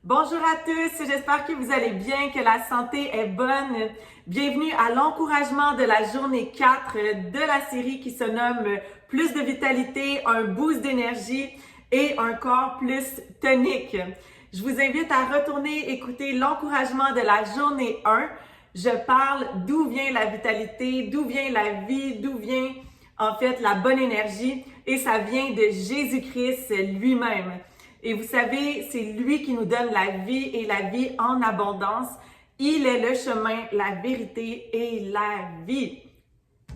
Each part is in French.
Bonjour à tous, j'espère que vous allez bien, que la santé est bonne. Bienvenue à l'encouragement de la journée 4 de la série qui se nomme Plus de vitalité, un boost d'énergie et un corps plus tonique. Je vous invite à retourner écouter l'encouragement de la journée 1. Je parle d'où vient la vitalité, d'où vient la vie, d'où vient en fait la bonne énergie et ça vient de Jésus-Christ lui-même. Et vous savez, c'est lui qui nous donne la vie et la vie en abondance. Il est le chemin, la vérité et la vie.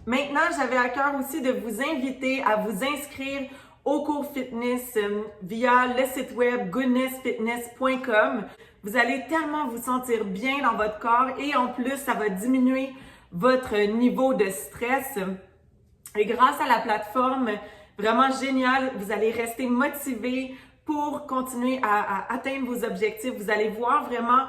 Maintenant, j'avais à cœur aussi de vous inviter à vous inscrire au cours fitness via le site web goodnessfitness.com. Vous allez tellement vous sentir bien dans votre corps et en plus, ça va diminuer votre niveau de stress. Et grâce à la plateforme vraiment géniale, vous allez rester motivé pour continuer à atteindre vos objectifs. Vous allez voir vraiment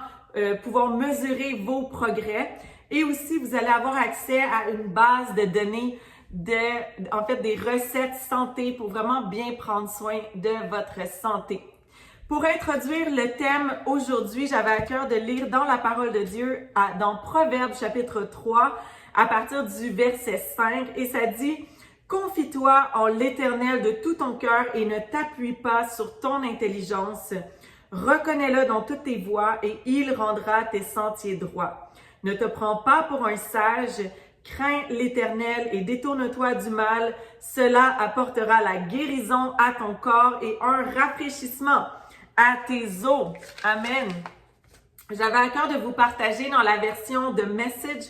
pouvoir mesurer vos progrès et aussi vous allez avoir accès à une base de données des recettes santé pour vraiment bien prendre soin de votre santé. Pour introduire le thème aujourd'hui, j'avais à cœur de lire dans la parole de Dieu, dans Proverbes chapitre 3, à partir du verset 5, et ça dit « Confie-toi en l'Éternel de tout ton cœur et ne t'appuie pas sur ton intelligence. Reconnais-le dans toutes tes voies et il rendra tes sentiers droits. Ne te prends pas pour un sage, crains l'Éternel et détourne-toi du mal. Cela apportera la guérison à ton corps et un rafraîchissement à tes os. » Amen. J'avais à cœur de vous partager dans la version de Message.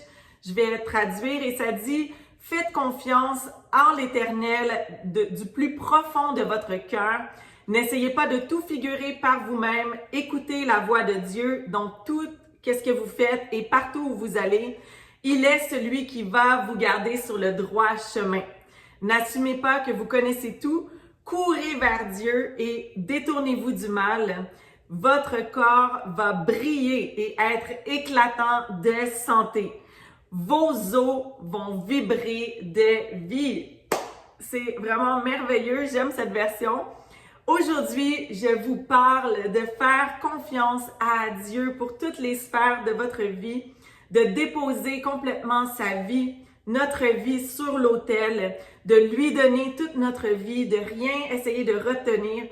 Je vais traduire et ça dit « Faites confiance en l'Éternel du plus profond de votre cœur. N'essayez pas de tout figurer par vous-même. Écoutez la voix de Dieu dans tout ce que vous faites et partout où vous allez. Il est celui qui va vous garder sur le droit chemin. N'assumez pas que vous connaissez tout. Courez vers Dieu et détournez-vous du mal. Votre corps va briller et être éclatant de santé. Vos os vont vibrer de vie. » C'est vraiment merveilleux, j'aime cette version. Aujourd'hui, je vous parle de faire confiance à Dieu pour toutes les sphères de votre vie, de déposer complètement sa vie, notre vie sur l'autel, de lui donner toute notre vie, de rien essayer de retenir,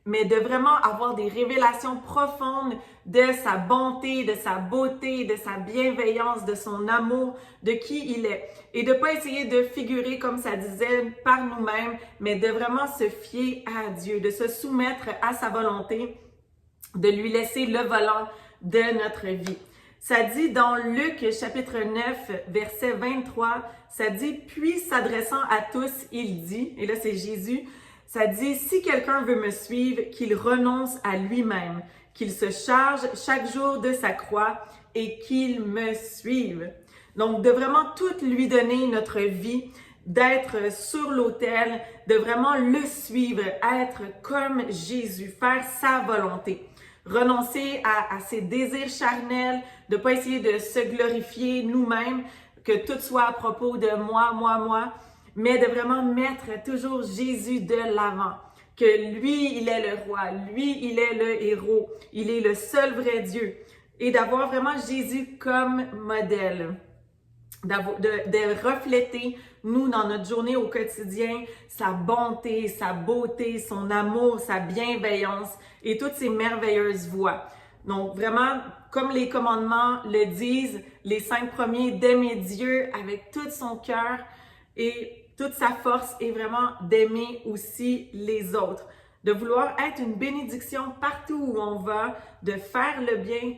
mais de vraiment avoir des révélations profondes de sa bonté, de sa beauté, de sa bienveillance, de son amour, de qui il est. Et de pas essayer de figurer, comme ça disait, par nous-mêmes, mais de vraiment se fier à Dieu, de se soumettre à sa volonté, de lui laisser le volant de notre vie. Ça dit dans Luc chapitre 9, verset 23, ça dit « Puis s'adressant à tous, il dit », et là c'est Jésus, ça dit « Si quelqu'un veut me suivre, qu'il renonce à lui-même, qu'il se charge chaque jour de sa croix et qu'il me suive. » Donc, de vraiment tout lui donner notre vie, d'être sur l'autel, de vraiment le suivre, être comme Jésus, faire sa volonté. Renoncer à ses désirs charnels, de pas essayer de se glorifier nous-mêmes, que tout soit à propos de moi, mais de vraiment mettre toujours Jésus de l'avant. Que lui, il est le roi, lui, il est le héros, il est le seul vrai Dieu. Et d'avoir vraiment Jésus comme modèle. De refléter, nous, dans notre journée au quotidien, sa bonté, sa beauté, son amour, sa bienveillance et toutes ces merveilleuses voies. Donc, vraiment, comme les commandements le disent, les 5 premiers, d'aimer Dieu avec tout son cœur et toute sa force et vraiment d'aimer aussi les autres. De vouloir être une bénédiction partout où on va, de faire le bien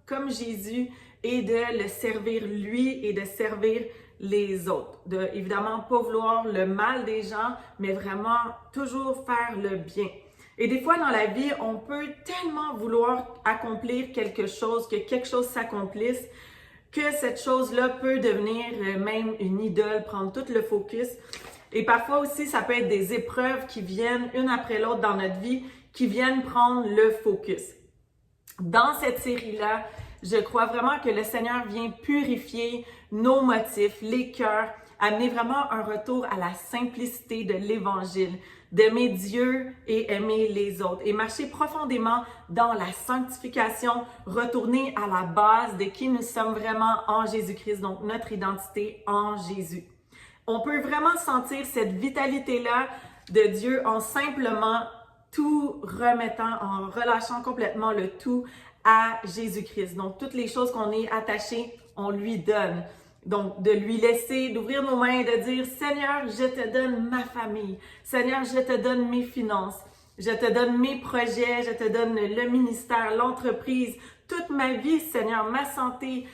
comme Jésus et de le servir lui et de servir les autres. De, évidemment, pas vouloir le mal des gens, mais vraiment toujours faire le bien. Et des fois dans la vie, on peut tellement vouloir accomplir quelque chose, que quelque chose s'accomplisse, que cette chose-là peut devenir même une idole, prendre tout le focus. Et parfois aussi, ça peut être des épreuves qui viennent une après l'autre dans notre vie, qui viennent prendre le focus. Dans cette série-là, je crois vraiment que le Seigneur vient purifier nos motifs, les cœurs, amener vraiment un retour à la simplicité de l'Évangile, d'aimer Dieu et aimer les autres, et marcher profondément dans la sanctification, retourner à la base de qui nous sommes vraiment en Jésus-Christ, donc notre identité en Jésus. On peut vraiment sentir cette vitalité-là de Dieu en simplement tout remettant, en relâchant complètement le tout à Jésus-Christ. Donc, toutes les choses qu'on est attaché, on lui donne. Donc, de lui laisser, d'ouvrir nos mains et de dire, Seigneur, je te donne ma famille. Seigneur, je te donne mes finances. Je te donne mes projets. Je te donne le ministère, l'entreprise, toute ma vie, Seigneur, ma santé.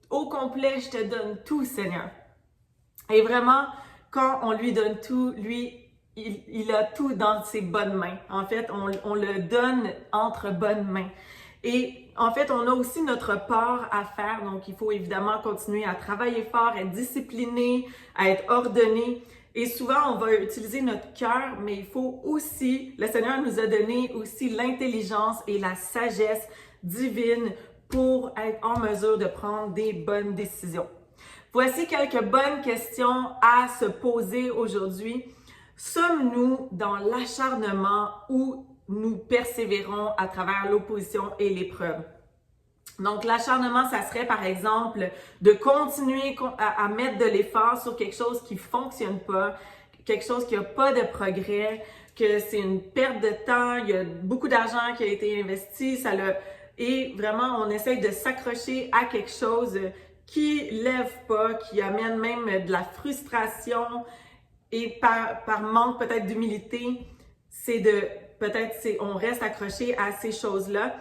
Au complet, je te donne tout, Seigneur. Et vraiment, quand on lui donne tout, lui, il a tout dans ses bonnes mains. En fait, on le donne entre bonnes mains. Et en fait, on a aussi notre part à faire. Donc, il faut évidemment continuer à travailler fort, être discipliné, à être ordonné. Et souvent, on va utiliser notre cœur, mais il faut aussi, le Seigneur nous a donné aussi l'intelligence et la sagesse divine pour être en mesure de prendre des bonnes décisions. Voici quelques bonnes questions à se poser aujourd'hui. Sommes-nous dans l'acharnement ou nous persévérons à travers l'opposition et l'épreuve? Donc, l'acharnement, ça serait par exemple de continuer à mettre de l'effort sur quelque chose qui ne fonctionne pas, quelque chose qui n'a pas de progrès, que c'est une perte de temps, il y a beaucoup d'argent qui a été investi, et vraiment, on essaye de s'accrocher à quelque chose qui lève pas, qui amène même de la frustration et par manque peut-être d'humilité, on reste accroché à ces choses-là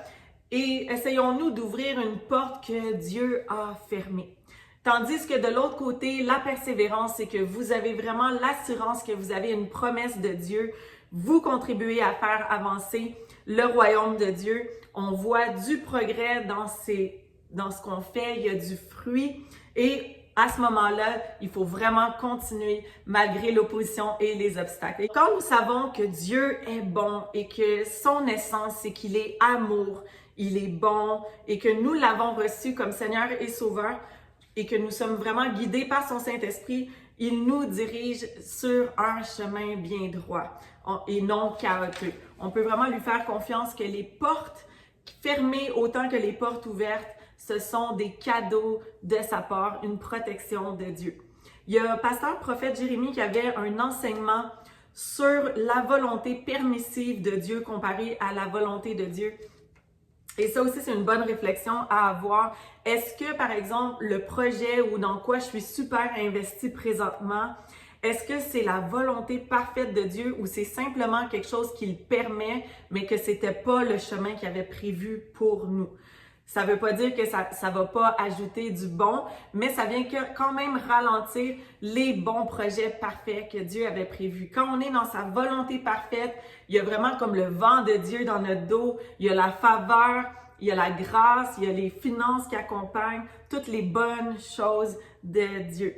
et essayons-nous d'ouvrir une porte que Dieu a fermée. Tandis que de l'autre côté, la persévérance, c'est que vous avez vraiment l'assurance que vous avez une promesse de Dieu. Vous contribuez à faire avancer le royaume de Dieu. On voit du progrès dans ce qu'on fait, il y a du fruit et à ce moment-là, il faut vraiment continuer malgré l'opposition et les obstacles. Et quand nous savons que Dieu est bon et que son essence, c'est qu'il est amour, il est bon et que nous l'avons reçu comme Seigneur et Sauveur et que nous sommes vraiment guidés par son Saint-Esprit, il nous dirige sur un chemin bien droit et non chaotique. On peut vraiment lui faire confiance que les portes fermées autant que les portes ouvertes, ce sont des cadeaux de sa part, une protection de Dieu. Il y a pasteur prophète Jérémie qui avait un enseignement sur la volonté permissive de Dieu comparée à la volonté de Dieu. Et ça aussi, c'est une bonne réflexion à avoir. Est-ce que, par exemple, le projet ou dans quoi je suis super investi présentement, est-ce que c'est la volonté parfaite de Dieu ou c'est simplement quelque chose qu'il permet, mais que c'était pas le chemin qu'il avait prévu pour nous? Ça veut pas dire que ça va pas ajouter du bon, mais ça vient quand même ralentir les bons projets parfaits que Dieu avait prévus. Quand on est dans sa volonté parfaite, il y a vraiment comme le vent de Dieu dans notre dos, il y a la faveur, il y a la grâce, il y a les finances qui accompagnent toutes les bonnes choses de Dieu.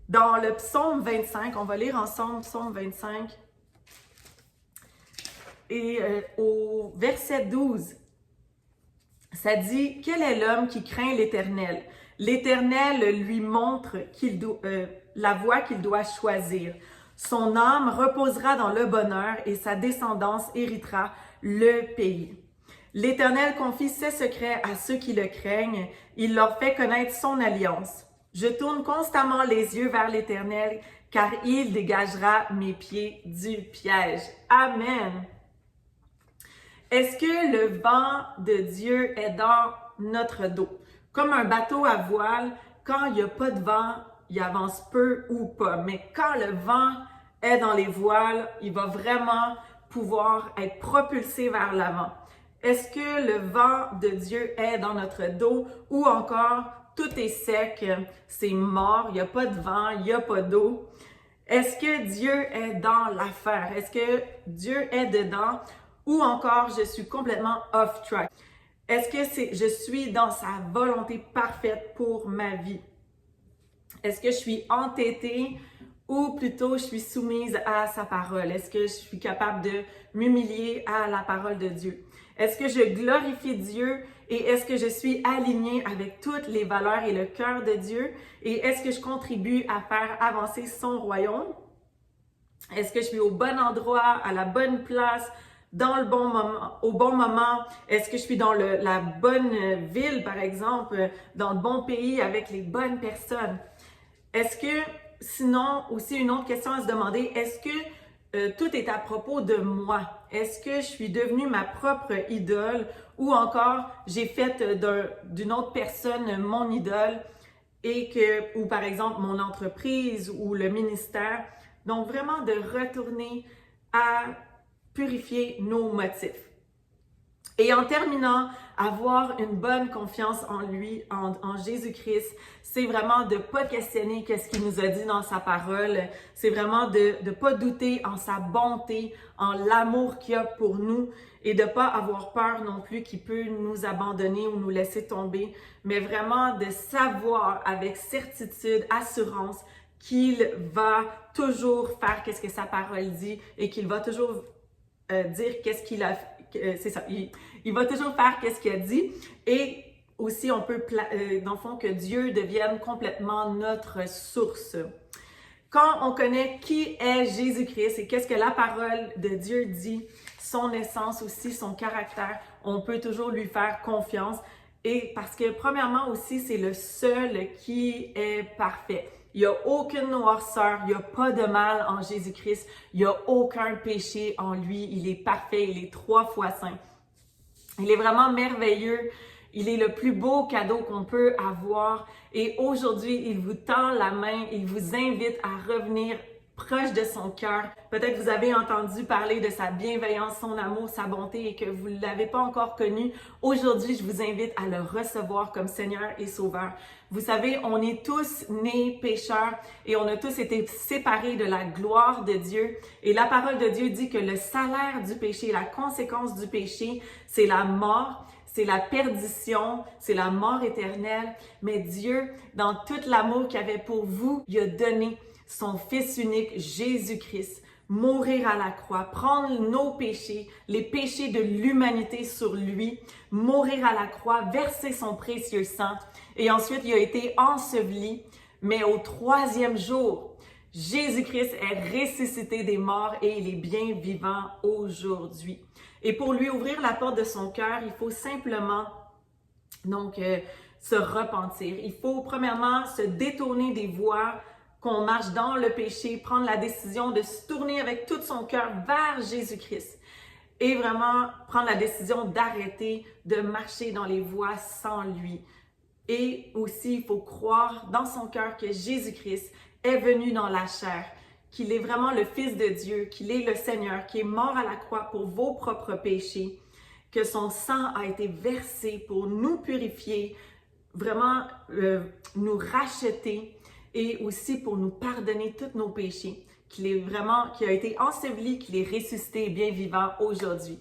Dans le psaume 25, on va lire ensemble psaume 25 et au verset 12, ça dit « Quel est l'homme qui craint l'Éternel? L'Éternel lui montre la voie qu'il doit choisir. Son âme reposera dans le bonheur et sa descendance héritera le pays. L'Éternel confie ses secrets à ceux qui le craignent. Il leur fait connaître son alliance. Je tourne constamment les yeux vers l'Éternel, car il dégagera mes pieds du piège. » Amen. Est-ce que le vent de Dieu est dans notre dos? Comme un bateau à voile, quand il n'y a pas de vent, il avance peu ou pas. Mais quand le vent est dans les voiles, il va vraiment pouvoir être propulsé vers l'avant. Est-ce que le vent de Dieu est dans notre dos ou encore tout est sec, c'est mort, il n'y a pas de vent, il n'y a pas d'eau? Est-ce que Dieu est dans l'affaire? Est-ce que Dieu est dedans? Ou encore, je suis complètement off track. Est-ce que je suis dans sa volonté parfaite pour ma vie? Est-ce que je suis entêtée ou plutôt je suis soumise à sa parole? Est-ce que je suis capable de m'humilier à la parole de Dieu? Est-ce que je glorifie Dieu Et est-ce que je suis alignée avec toutes les valeurs et le cœur de Dieu? Et est-ce que je contribue à faire avancer son royaume? Est-ce que je suis au bon endroit, à la bonne place, dans le bon moment, au bon moment? Est-ce que je suis dans la bonne ville, par exemple, dans le bon pays, avec les bonnes personnes? Est-ce que, sinon, aussi une autre question à se demander, est-ce que tout est à propos de moi? Est-ce que je suis devenue ma propre idole ou encore j'ai fait d'une autre personne mon idole ou par exemple mon entreprise ou le ministère? Donc vraiment de retourner à purifier nos motifs. Et en terminant, avoir une bonne confiance en lui, en Jésus-Christ, c'est vraiment de ne pas questionner qu'est-ce qu'il nous a dit dans sa parole. C'est vraiment de ne pas douter en sa bonté, en l'amour qu'il a pour nous et de ne pas avoir peur non plus qu'il peut nous abandonner ou nous laisser tomber, mais vraiment de savoir avec certitude, assurance, qu'il va toujours faire qu'est-ce que sa parole dit et qu'il va toujours dire qu'est-ce qu'il a c'est ça, il va toujours faire qu'est-ce qu'il a dit et aussi on peut dans le fond que Dieu devienne complètement notre source. Quand on connaît qui est Jésus-Christ et qu'est-ce que la parole de Dieu dit, son essence aussi, son caractère, on peut toujours lui faire confiance et parce que premièrement aussi c'est le seul qui est parfait. Il n'y a aucune noirceur, il n'y a pas de mal en Jésus-Christ, il n'y a aucun péché en lui, il est parfait, il est 3 fois saint. Il est vraiment merveilleux, il est le plus beau cadeau qu'on peut avoir et aujourd'hui, il vous tend la main, il vous invite à revenir proche de son cœur. Peut-être que vous avez entendu parler de sa bienveillance, son amour, sa bonté et que vous ne l'avez pas encore connu. Aujourd'hui, je vous invite à le recevoir comme Seigneur et Sauveur. Vous savez, on est tous nés pécheurs et on a tous été séparés de la gloire de Dieu. Et la parole de Dieu dit que le salaire du péché, la conséquence du péché, c'est la mort. C'est la perdition, c'est la mort éternelle. Mais Dieu, dans tout l'amour qu'il avait pour vous, il a donné son Fils unique, Jésus-Christ, mourir à la croix, prendre nos péchés, les péchés de l'humanité sur lui, mourir à la croix, verser son précieux sang. Et ensuite, il a été enseveli. Mais au 3e jour, Jésus-Christ est ressuscité des morts et il est bien vivant aujourd'hui. Et pour lui ouvrir la porte de son cœur, il faut simplement donc se repentir. Il faut premièrement se détourner des voies qu'on marche dans le péché, prendre la décision de se tourner avec tout son cœur vers Jésus-Christ et vraiment prendre la décision d'arrêter de marcher dans les voies sans lui. Et aussi, il faut croire dans son cœur que Jésus-Christ est venu dans la chair, qu'il est vraiment le Fils de Dieu, qu'il est le Seigneur, qui est mort à la croix pour vos propres péchés, que son sang a été versé pour nous purifier, vraiment nous racheter et aussi pour nous pardonner tous nos péchés, qu'il a été enseveli, qu'il est ressuscité et bien vivant aujourd'hui.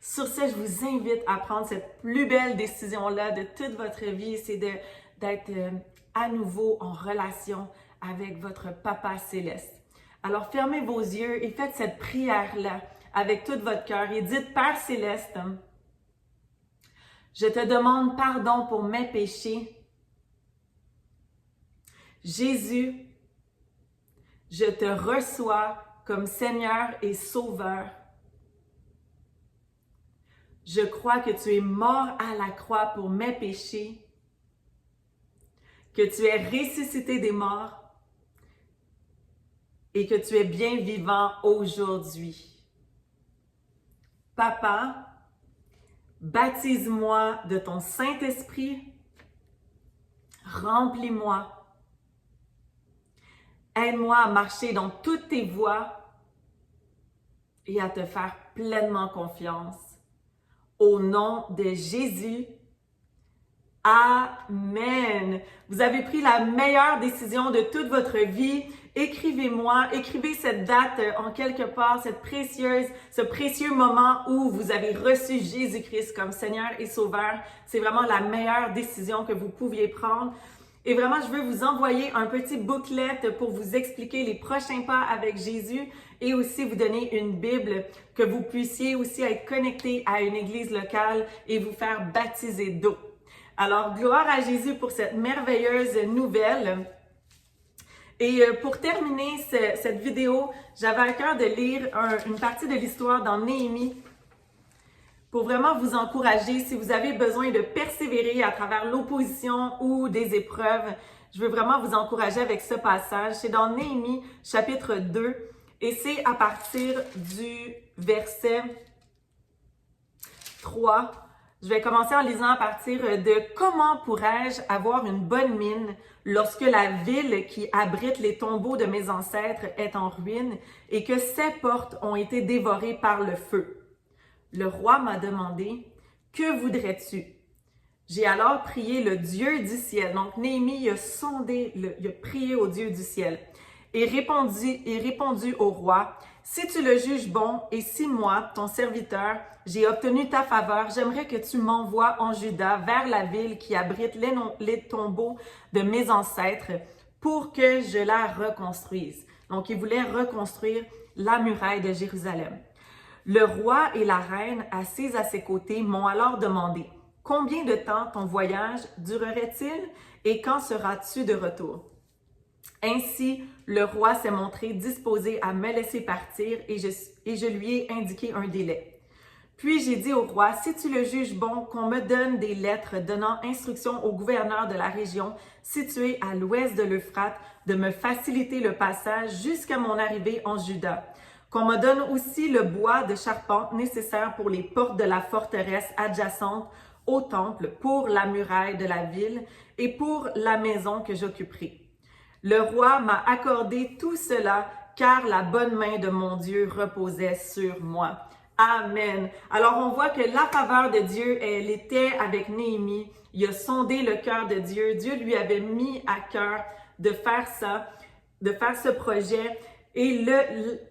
Sur ce, je vous invite à prendre cette plus belle décision-là de toute votre vie, c'est d'être à nouveau en relation avec votre Papa Céleste. Alors, fermez vos yeux et faites cette prière-là avec tout votre cœur et dites, Père Céleste, je te demande pardon pour mes péchés. Jésus, je te reçois comme Seigneur et Sauveur. Je crois que tu es mort à la croix pour mes péchés, que tu es ressuscité des morts et que tu es bien vivant aujourd'hui. Papa, baptise-moi de ton Saint-Esprit, remplis-moi, aide-moi à marcher dans toutes tes voies et à te faire pleinement confiance. Au nom de Jésus, Amen. Vous avez pris la meilleure décision de toute votre vie. Écrivez-moi, écrivez cette date en quelque part, ce précieux moment où vous avez reçu Jésus-Christ comme Seigneur et Sauveur. C'est vraiment la meilleure décision que vous pouviez prendre. Et vraiment, je veux vous envoyer un petit booklet pour vous expliquer les prochains pas avec Jésus et aussi vous donner une Bible que vous puissiez aussi être connecté à une église locale et vous faire baptiser d'eau. Alors, gloire à Jésus pour cette merveilleuse nouvelle. Et pour terminer cette vidéo, j'avais à cœur de lire une partie de l'histoire dans Néhémie pour vraiment vous encourager. Si vous avez besoin de persévérer à travers l'opposition ou des épreuves, je veux vraiment vous encourager avec ce passage. C'est dans Néhémie chapitre 2 et c'est à partir du verset 3. Je vais commencer en lisant à partir de « Comment pourrais-je avoir une bonne mine lorsque la ville qui abrite les tombeaux de mes ancêtres est en ruine et que ses portes ont été dévorées par le feu? » Le roi m'a demandé « Que voudrais-tu? » J'ai alors prié le Dieu du ciel. Donc Néhémie il a prié au Dieu du ciel et répondu au roi « Si tu le juges bon et si moi, ton serviteur, j'ai obtenu ta faveur, j'aimerais que tu m'envoies en Juda vers la ville qui abrite les tombeaux de mes ancêtres pour que je la reconstruise. » Donc, il voulait reconstruire la muraille de Jérusalem. Le roi et la reine, assis à ses côtés, m'ont alors demandé « Combien de temps ton voyage durerait-il et quand seras-tu de retour? » Ainsi, le roi s'est montré disposé à me laisser partir et je lui ai indiqué un délai. Puis j'ai dit au roi, si tu le juges bon, qu'on me donne des lettres donnant instruction au gouverneur de la région située à l'ouest de l'Euphrate de me faciliter le passage jusqu'à mon arrivée en Juda. Qu'on me donne aussi le bois de charpente nécessaire pour les portes de la forteresse adjacente au temple, pour la muraille de la ville et pour la maison que j'occuperai. Le roi m'a accordé tout cela, car la bonne main de mon Dieu reposait sur moi. Amen. Alors, on voit que la faveur de Dieu, elle était avec Néhémie. Il a sondé le cœur de Dieu. Dieu lui avait mis à cœur de faire ça, de faire ce projet. Et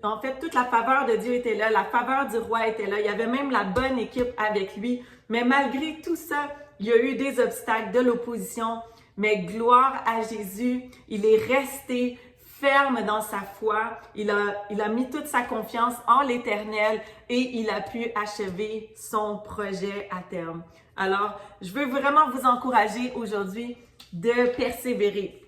en fait, toute la faveur de Dieu était là. La faveur du roi était là. Il y avait même la bonne équipe avec lui. Mais malgré tout ça, il y a eu des obstacles, de l'opposition. Mais gloire à Jésus, il est resté ferme dans sa foi, il a mis toute sa confiance en l'Éternel et il a pu achever son projet à terme. Alors, je veux vraiment vous encourager aujourd'hui de persévérer.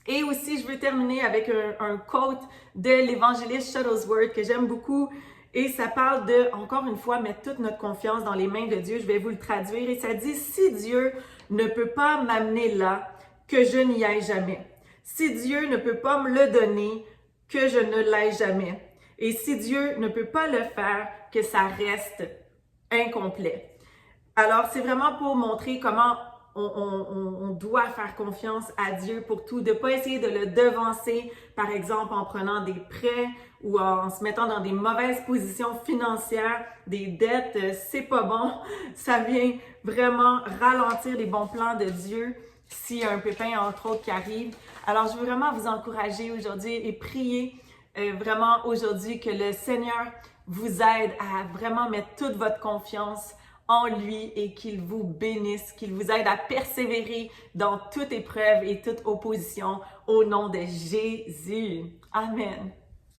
Et aussi, je veux terminer avec un quote de l'évangéliste Shuttlesworth que j'aime beaucoup. Et ça parle de, encore une fois, mettre toute notre confiance dans les mains de Dieu. Je vais vous le traduire. Et ça dit, si Dieu ne peut pas m'amener là, que je n'y aille jamais. Si Dieu ne peut pas me le donner, que je ne l'aille jamais. Et si Dieu ne peut pas le faire, que ça reste incomplet. Alors, c'est vraiment pour montrer comment on doit faire confiance à Dieu pour tout, de ne pas essayer de le devancer, par exemple en prenant des prêts ou en se mettant dans des mauvaises positions financières, des dettes, c'est pas bon. Ça vient vraiment ralentir les bons plans de Dieu s'il y a un pépin, entre autres, qui arrive. Alors, je veux vraiment vous encourager aujourd'hui et prier vraiment aujourd'hui que le Seigneur vous aide à vraiment mettre toute votre confiance en lui et qu'il vous bénisse, qu'il vous aide à persévérer dans toute épreuve et toute opposition au nom de Jésus. Amen.